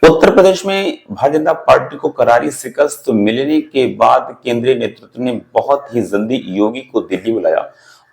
उत्तर प्रदेश में भारतीय जनता पार्टी को करारी शिकस्त मिलने के बाद केंद्रीय नेतृत्व ने बहुत ही जल्दी योगी को दिल्ली बुलाया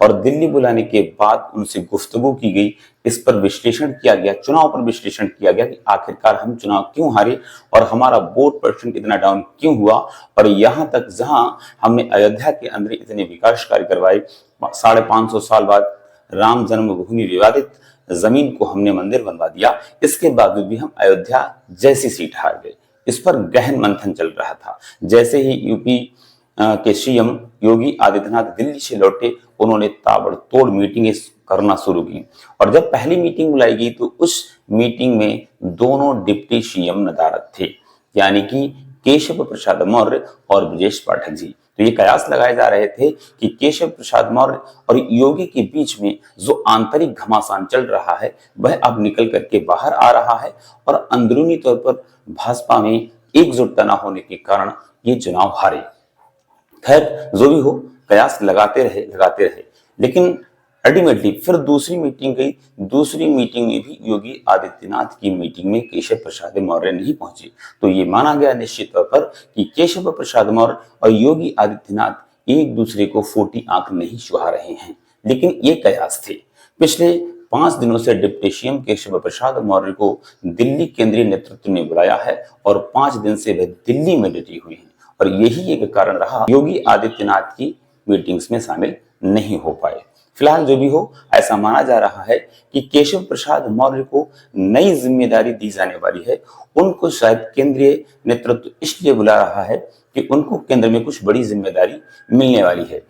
और दिल्ली बुलाने के बाद उनसे गुफ्तगू की गई। इस पर विश्लेषण किया गया, चुनाव पर विश्लेषण किया गया कि आखिरकार हम चुनाव क्यों हारे और हमारा वोट परसेंट इतना डाउन क्यों हुआ। और यहां तक जहां हमने अयोध्या के अंदर इतने विकास कार्य करवाए, 550 साल बाद राम जन्मभूमि विवादित जमीन को हमने मंदिर बनवा दिया, इसके बावजूद भी हम अयोध्या जैसी सीट हार गए। इस पर गहन मंथन चल रहा था। जैसे ही यूपी के सीएम योगी आदित्यनाथ दिल्ली से लौटे, उन्होंने ताबड़तोड़ मीटिंगें करना शुरू की और जब पहली मीटिंग बुलाई गई तो उस मीटिंग में दोनों डिप्टी सीएम नदारद थे, यानी कि केशव प्रसाद मौर्य और ब्रजेश पाठक जी। तो ये कयास लगाए जा रहे थे कि केशव प्रसाद मौर्य और योगी के बीच में जो आंतरिक घमासान चल रहा है वह अब निकल करके बाहर आ रहा है और अंदरूनी तौर पर भाजपा में एकजुटता न होने के कारण ये चुनाव हारे। खैर जो भी हो, कयास लगाते रहे, लेकिन अल्टीमेटली फिर दूसरी मीटिंग गई। दूसरी मीटिंग में भी योगी आदित्यनाथ की मीटिंग में केशव प्रसाद मौर्य नहीं पहुंचे। तो ये माना गया निश्चित तौर पर कि केशव प्रसाद मौर्य और योगी आदित्यनाथ एक दूसरे को फोटी आंख नहीं चुहा रहे हैं। लेकिन ये कयास थे। पिछले 5 दिनों से डिप्टी सीएम केशव प्रसाद मौर्य को दिल्ली केंद्रीय नेतृत्व ने बुलाया है और 5 दिन से वह दिल्ली में डटे हुए हैं और यही एक कारण रहा योगी आदित्यनाथ की मीटिंग्स में शामिल नहीं हो पाए। फिलहाल जो भी हो, ऐसा माना जा रहा है कि केशव प्रसाद मौर्य को नई जिम्मेदारी दी जाने वाली है। उनको शायद केंद्रीय नेतृत्व इसलिए बुला रहा है कि उनको केंद्र में कुछ बड़ी जिम्मेदारी मिलने वाली है।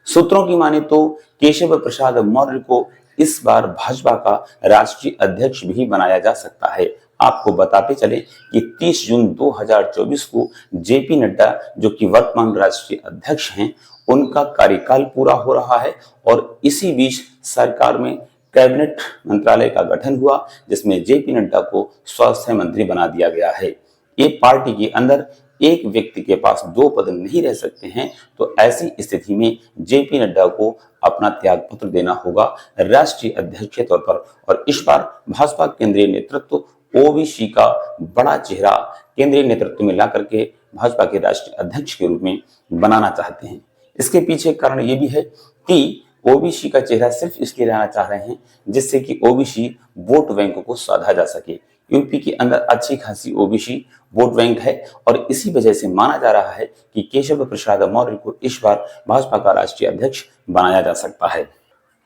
सूत्रों की माने तो केशव प्रसाद मौर्य को इस बार भाजपा का राष्ट्रीय अध्यक्ष भी बनाया जा सकता है। आपको बताते चले कि 30 जून 2024 को जेपी नड्डा, जो कि वर्तमान राष्ट्रीय अध्यक्ष हैं, उनका कार्यकाल पूरा हो रहा है और इसी बीच सरकार में कैबिनेट मंत्रालय का गठन हुआ, जिसमें जेपी नड्डा को स्वास्थ्य मंत्री बना दिया गया है। ये पार्टी के अंदर एक व्यक्ति के पास 2 पद नहीं रह सकते हैं, तो ऐसी स्थिति में जेपी नड्डा को अपना त्याग पत्र देना होगा राष्ट्रीय अध्यक्ष के तौर पर। और इस बार भाजपा केंद्रीय नेतृत्व ओबीसी का बड़ा चेहरा केंद्रीय नेतृत्व में ला करके भाजपा के राष्ट्रीय अध्यक्ष के रूप में बनाना चाहते हैं। इसके पीछे कारण ये भी है कि ओबीसी का चेहरा सिर्फ इसलिए लाना चाह रहे हैं जिससे कि ओबीसी वोट बैंक को साधा जा सके। यूपी के अंदर अच्छी खासी ओबीसी वोट बैंक है और इसी वजह से माना जा रहा है कि केशव प्रसाद मौर्य को इस बार भाजपा का राष्ट्रीय अध्यक्ष बनाया जा सकता है।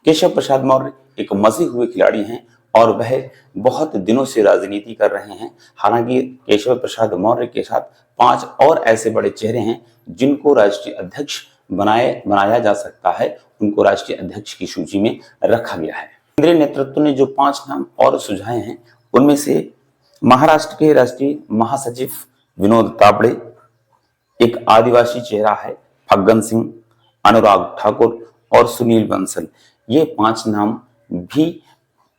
केशव प्रसाद मौर्य एक मजे हुए खिलाड़ी हैं और वह बहुत दिनों से राजनीति कर रहे हैं। हालांकि केशव प्रसाद मौर्य के साथ 5 और ऐसे बड़े चेहरे हैं जिनको राष्ट्रीय अध्यक्ष बनाया जा सकता है। उनको राष्ट्रीय अध्यक्ष की सूची में रखा गया है। केंद्रीय नेतृत्व ने जो 5 नाम और सुझाए हैं, उनमें से महाराष्ट्र के राष्ट्रीय महासचिव विनोद तावड़े, एक आदिवासी चेहरा है फग्गन सिंह, अनुराग ठाकुर और सुनील बंसल, ये 5 नाम भी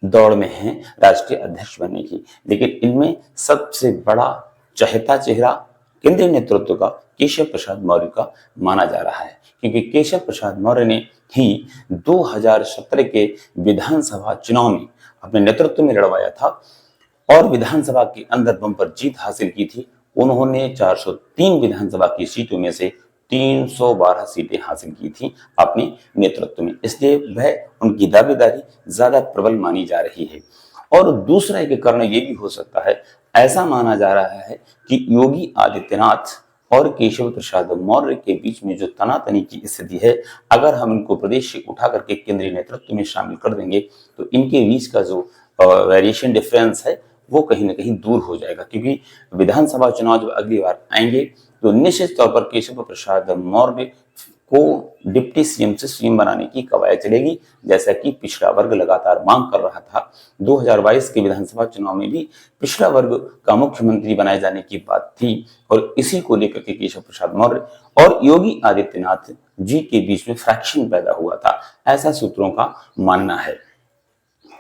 दौड़ में हैं राष्ट्रीय अध्यक्ष बनने की। लेकिन इनमें सबसे बड़ा चहेता चेहरा केंद्रीय नेतृत्व का केशव प्रसाद मौर्य का माना जा रहा है, क्योंकि केशव प्रसाद मौर्य ने ही 2017 के विधानसभा चुनाव में अपने नेतृत्व में लड़वाया था और विधानसभा के अंदर बम्पर जीत हासिल की थी। उन्होंने 403 विधानसभा की सीटों में से 312 सीटें हासिल की थी अपने नेतृत्व में, इसलिए वह उनकी दावेदारी ज्यादा प्रबल मानी जा रही है। और दूसरा एक कारण ये भी हो सकता है, ऐसा माना जा रहा है कि योगी आदित्यनाथ और केशव प्रसाद मौर्य के बीच में जो तनातनी की स्थिति है, अगर हम इनको प्रदेश से उठा करके केंद्रीय नेतृत्व में शामिल कर देंगे तो इनके बीच का जो वेरिएशन डिफरेंस है वो कहीं ना कहीं दूर हो जाएगा। क्योंकि विधानसभा चुनाव जब अगली बार आएंगे तो निश्चित तौर पर केशव प्रसाद मौर्य को डिप्टी सीएम से सीएम बनाने की कवायद चलेगी, जैसा कि पिछड़ा वर्ग लगातार मांग कर रहा था। 2022 के विधानसभा चुनाव में भी पिछड़ा वर्ग का मुख्यमंत्री बनाए जाने की बात थी और इसी को लेकर के केशव प्रसाद मौर्य और योगी आदित्यनाथ जी के बीच में फ्रैक्शन पैदा हुआ था, ऐसा सूत्रों का मानना है।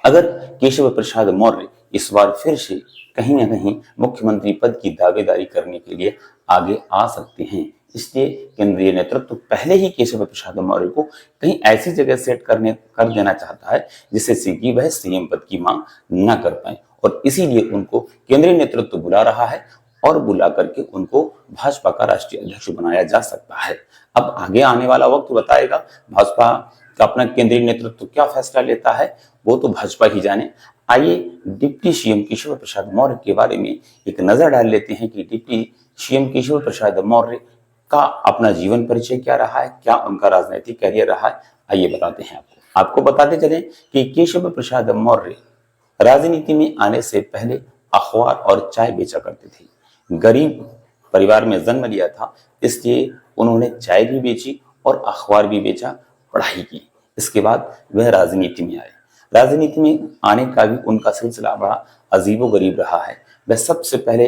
अगर केशव प्रसाद मौर्य इस बार फिर से कहीं ना कहीं मुख्यमंत्री पद की दावेदारी करने के लिए आगे आ सकते हैं, इसलिए केंद्रीय नेतृत्व पहले ही केशव प्रसाद मौर्य को कहीं ऐसी जगह सेट कर देना चाहता है जिससे कि वह सीएम पद की मांग न कर पाए और इसीलिए उनको केंद्रीय नेतृत्व बुला रहा है और बुला करके उनको भाजपा का राष्ट्रीय अध्यक्ष बनाया जा सकता है। अब आगे आने वाला वक्त बताएगा भाजपा का अपना केंद्रीय नेतृत्व क्या फैसला लेता है, वो तो भाजपा ही जाने। आइए डिप्टी सीएम केशव प्रसाद मौर्य के बारे में एक नजर डाल लेते हैं कि डिप्टी सीएम केशव प्रसाद मौर्य का अपना जीवन परिचय क्या रहा है, क्या उनका राजनीतिक कैरियर रहा है। आइए बताते हैं आपको बताते चलें कि केशव प्रसाद मौर्य राजनीति में आने से पहले अखबार और चाय बेचा करते थे। गरीब परिवार में जन्म लिया था, इसलिए उन्होंने चाय भी बेची और अखबार भी बेचा, पढ़ाई की। इसके बाद वह राजनीति में आए। राजनीति में आने का भी उनका सिलसिला बड़ा अजीबोगरीब रहा है। वह सबसे पहले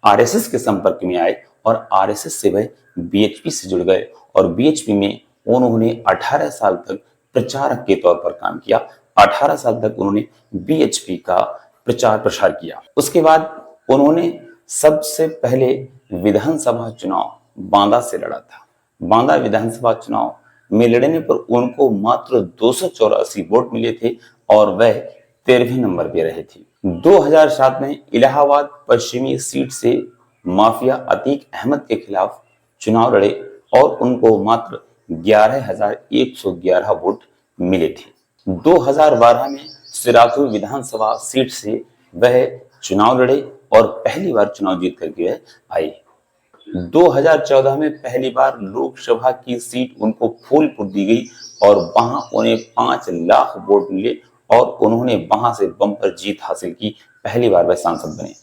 आरएसएस के संपर्क में आए और आरएसएस से वह बीएचपी से जुड़ गए और बीएचपी में उन्होंने 18 साल तक प्रचारक के तौर पर काम किया। 18 साल तक उन्होंने बीएचपी का प्रचार प्रसार किया। उसके बाद उन्होंने सबसे पहले विधानसभा चुनाव बांदा से लड़ा था। बांदा विधानसभा चुनाव में लड़ने पर उनको मात्र 284 वोट मिले थे और वह 13वें नंबर पे रहे थे। 2007 में इलाहाबाद पश्चिमी सीट से माफिया अतीक अहमद के खिलाफ चुनाव लड़े और उनको मात्र 11,111 वोट मिले थे। 2012 में सिराथू विधानसभा सीट से वह चुनाव लड़े और पहली बार चुनाव जीत करके वह आए। 2014 में पहली बार लोकसभा की सीट उनको फूलपुर दी गई और वहां उन्हें 5 लाख वोट मिले और उन्होंने वहां से बम्पर जीत हासिल की। पहली बार वह सांसद बने।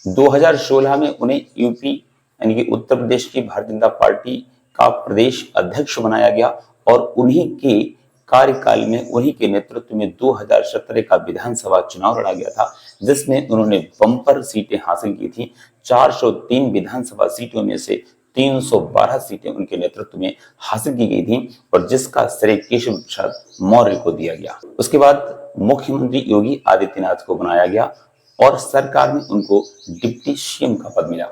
2016 में उन्हें यूपी यानी कि उत्तर प्रदेश की भारतीय जनता पार्टी का प्रदेश अध्यक्ष बनाया गया और उन्हीं के कार्यकाल में, उन्हीं के नेतृत्व में 2017 का विधानसभा चुनाव लड़ा गया था, जिसमें उन्होंने बम्पर सीटें हासिल की थी। 403 विधानसभा सीटों में से 312 सीटें उनके नेतृत्व में हासिल की गई थी और जिसका श्रेय केशव प्रसाद मौर्य को दिया गया। उसके बाद मुख्यमंत्री योगी आदित्यनाथ को बनाया गया और सरकार में उनको डिप्टी सीएम का पद मिला।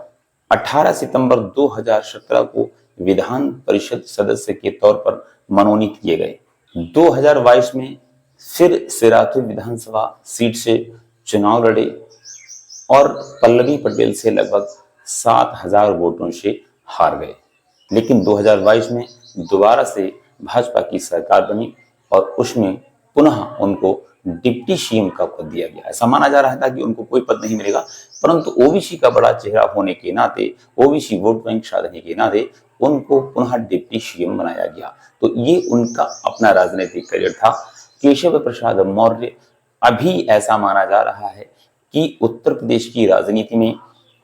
18 सितंबर 2017 को विधान परिषद सदस्य के तौर पर मनोनीत किए गए। 2022 में फिर सिराथू विधानसभा सीट से चुनाव लड़े और पल्लवी पटेल से लगभग 7,000 वोटों से हार गए। लेकिन 2022 में दोबारा से भाजपा की सरकार बनी और उसमें पुनः उनको डिप्टी सीएम का पद दिया गया। ऐसा माना जा रहा था कि उनको कोई पद नहीं मिलेगा, परंतु ओबीसी का बड़ा चेहरा होने के नाते, ओबीसी वोट बैंक साधने के नाते उनको पुनः डिप्टी सीएम बनाया गया। तो ये उनका अपना राजनीतिक करियर था। केशव प्रसाद मौर्य अभी ऐसा माना जा रहा है कि उत्तर प्रदेश की राजनीति में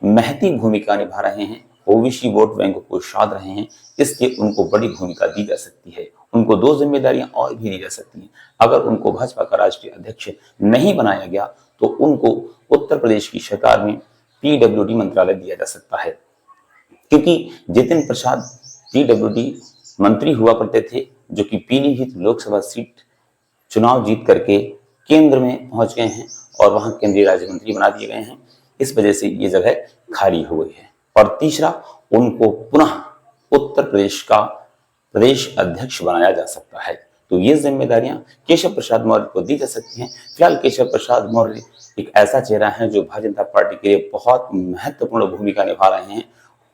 महती भूमिका निभा रहे हैं, ओबीसी वोट बैंक को साध रहे हैं, इसलिए उनको बड़ी भूमिका दी जा सकती है। उनको 2 जिम्मेदारियां और भी दी जा सकती हैं। अगर उनको भाजपा का राष्ट्रीय अध्यक्ष नहीं बनाया गया तो उनको उत्तर प्रदेश की सरकार में पीडब्ल्यूडी मंत्रालय दिया जा सकता है, क्योंकि जितिन प्रसाद पीडब्ल्यूडी मंत्री हुआ करते थे, जो कि पीलीभीत लोकसभा सीट चुनाव जीत करके केंद्र में पहुंच गए हैं और वहां केंद्रीय राज्य मंत्री बना दिए गए हैं। इस वजह से ये जगह खाली हो गई है। और तीसरा, उनको पुनः उत्तर प्रदेश का प्रदेश अध्यक्ष बनाया जा सकता है। तो ये जिम्मेदारियां केशव प्रसाद मौर्य को दी जा सकती हैं। फिलहाल केशव प्रसाद मौर्य एक ऐसा चेहरा है जो भारतीय जनता पार्टी के लिए बहुत महत्वपूर्ण भूमिका निभा रहे हैं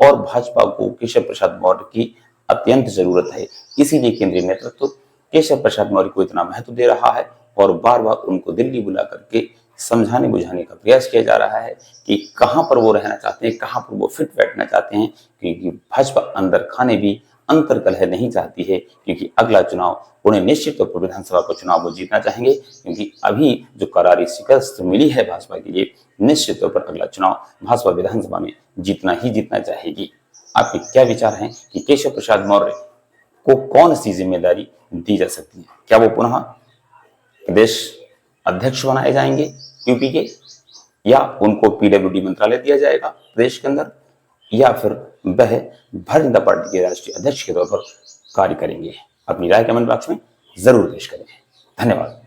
और भाजपा को केशव प्रसाद मौर्य की अत्यंत जरूरत है। इसीलिए केंद्रीय नेतृत्व केशव प्रसाद मौर्य को इतना महत्व दे रहा है और बार बार उनको दिल्ली बुला करके समझाने बुझाने का प्रयास किया जा रहा है कि कहां पर वो रहना चाहते हैं, कहां पर वो फिट बैठना चाहते हैं, क्योंकि भाजपा अंदर खाने भी अंतर कलह नहीं चाहती है, क्योंकि अगला चुनाव उन्हें निश्चित तौर पर विधानसभा का चुनाव वो जीतना चाहेंगे, क्योंकि अभी जो करारी शिकस्त मिली है भाजपा के लिए, निश्चित तौर पर अगला चुनाव भाजपा विधानसभा में जीतना ही जीतना चाहेगी। आपके क्या विचार हैं कि केशव प्रसाद मौर्य को कौन सी जिम्मेदारी दी जा सकती है? क्या वो पुनः प्रदेश अध्यक्ष बनाए जाएंगे यूपी के, या उनको पीडब्ल्यूडी मंत्रालय दिया जाएगा प्रदेश के अंदर, या फिर वह भारतीय जनता पार्टी के राष्ट्रीय अध्यक्ष के तौर पर कार्य करेंगे? अपनी राय कमेंट बॉक्स में जरूर पेश करें। धन्यवाद।